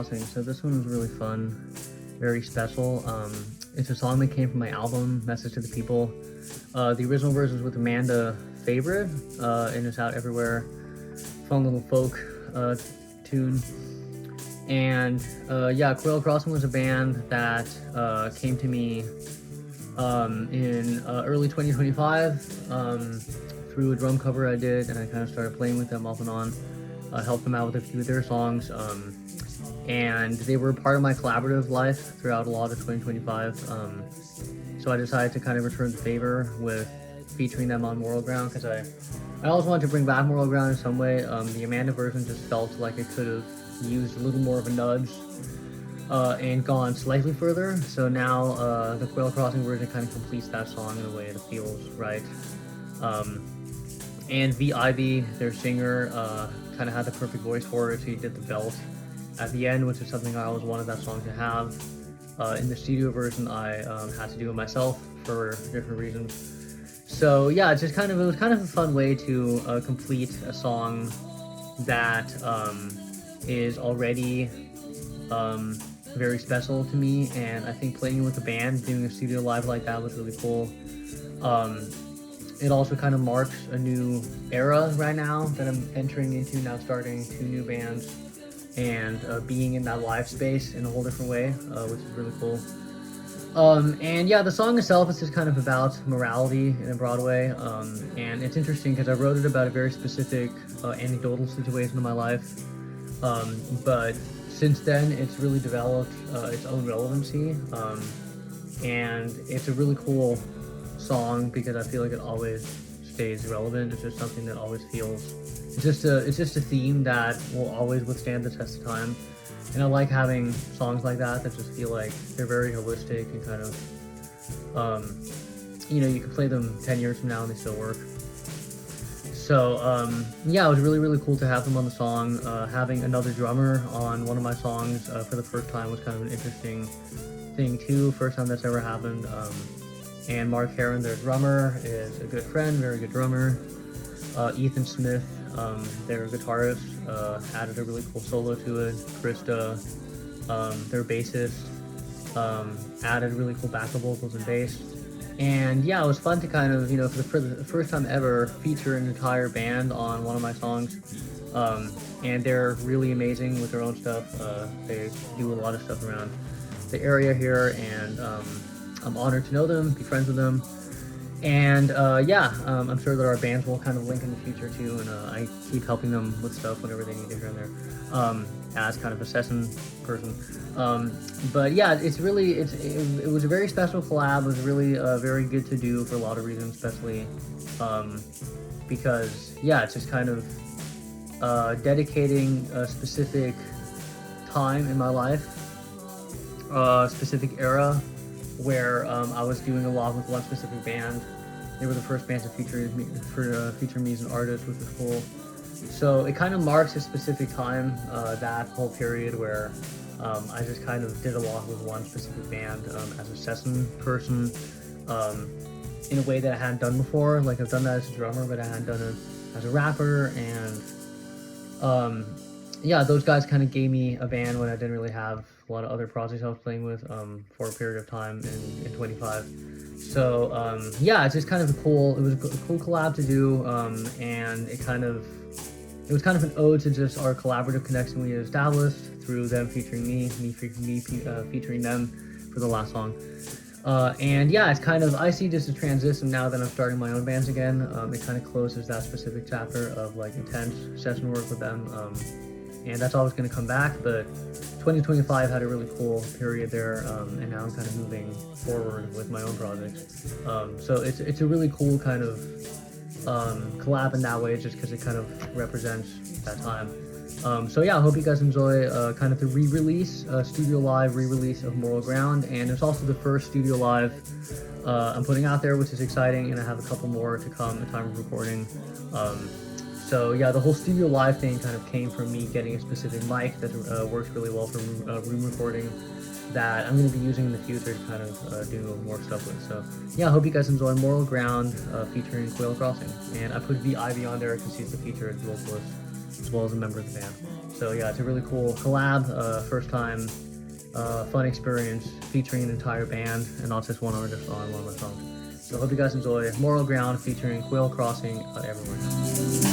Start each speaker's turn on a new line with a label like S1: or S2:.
S1: Crossing. So this one was really fun, very special. It's a song that came from my album, Message to the People. The original version was with Amanda Favorite, and it's out everywhere. Fun little folk tune. And yeah, Quail Crossing was a band that came to me in early 2025 through a drum cover I did, and I kind of started playing with them off and on. Helped them out with a few of their songs, and they were part of my collaborative life throughout a lot of 2025. So I decided to kind of return the favor with featuring them on Moral Ground, because I always wanted to bring back Moral Ground in some way. The Amanda version just felt like it could have used a little more of a nudge and gone slightly further. So now the Quail Crossing version kind of completes that song in a way that feels right. And V. Ivy, their singer, kind of had the perfect voice for it. So he did the belt at the end, which is something I always wanted that song to have. In the studio version, I had to do it myself for different reasons. So yeah, it was kind of a fun way to complete a song that is already very special to me, and I think playing with the band, doing a studio live like that was really cool. It also kind of marks a new era right now that I'm entering into, now starting 2 new bands and being in that live space in a whole different way, which is really cool. And yeah, the song itself is just kind of about morality in a broad way, and it's interesting because I wrote it about a very specific anecdotal situation in my life, but since then it's really developed its own relevancy, and it's a really cool song because I feel like it always stays relevant. It's just something that always feels, it's just a theme that will always withstand the test of time. And I like having songs like that just feel like they're very holistic and kind of, you know, you can play them 10 years from now and they still work. So yeah, it was really, really cool to have them on the song. Having another drummer on one of my songs for the first time was kind of an interesting thing too. First time that's ever happened. And Mark Heron, their drummer, is a good friend, very good drummer. Ethan Smith, their guitarist, added a really cool solo to it. Krista, their bassist, added really cool backup vocals and bass. And yeah, it was fun to kind of, you know, for the first time ever, feature an entire band on one of my songs. And they're really amazing with their own stuff. They do a lot of stuff around the area here, and I'm honored to know them, be friends with them. And yeah, I'm sure that our bands will kind of link in the future too, and I keep helping them with stuff whenever they need it here and there, as kind of a session person. But yeah, it was a very special collab. It was really very good to do for a lot of reasons, especially because yeah, it's just kind of dedicating a specific time in my life, a specific era, where I was doing a lot with one specific band. They were the first band to feature me as an artist, which was cool. So it kind of marks a specific time, that whole period where I just kind of did a lot with one specific band as a session person, in a way that I hadn't done before. Like, I've done that as a drummer, but I hadn't done it as a rapper. And yeah, those guys kind of gave me a band when I didn't really have a lot of other projects I was playing with for a period of time in 25. So yeah, it's just kind of it was a cool collab to do, and it was kind of an ode to just our collaborative connection we had established through them featuring me featuring them for the last song. And yeah, it's kind of, I see just a transition now that I'm starting my own bands again. It kind of closes that specific chapter of like intense session work with them. And that's always going to come back, but 2025 had a really cool period there, and now I'm kind of moving forward with my own projects. So it's a really cool kind of collab in that way, just because it kind of represents that time. So yeah, I hope you guys enjoy kind of the re-release, studio live re-release of Moral Ground, and it's also the first studio live I'm putting out there, which is exciting, and I have a couple more to come at the time of recording. So yeah, the whole studio live thing kind of came from me getting a specific mic that works really well for room recording, that I'm going to be using in the future to kind of do more stuff with. So yeah, I hope you guys enjoy Moral Ground featuring Quail Crossing. And I put V. Ivy on there because she's the featured vocalist. as well as a member of the band. So yeah, it's a really cool collab, first time, fun experience featuring an entire band and not just one artist on one of my songs. So I hope you guys enjoy Moral Ground featuring Quail X-ing everywhere.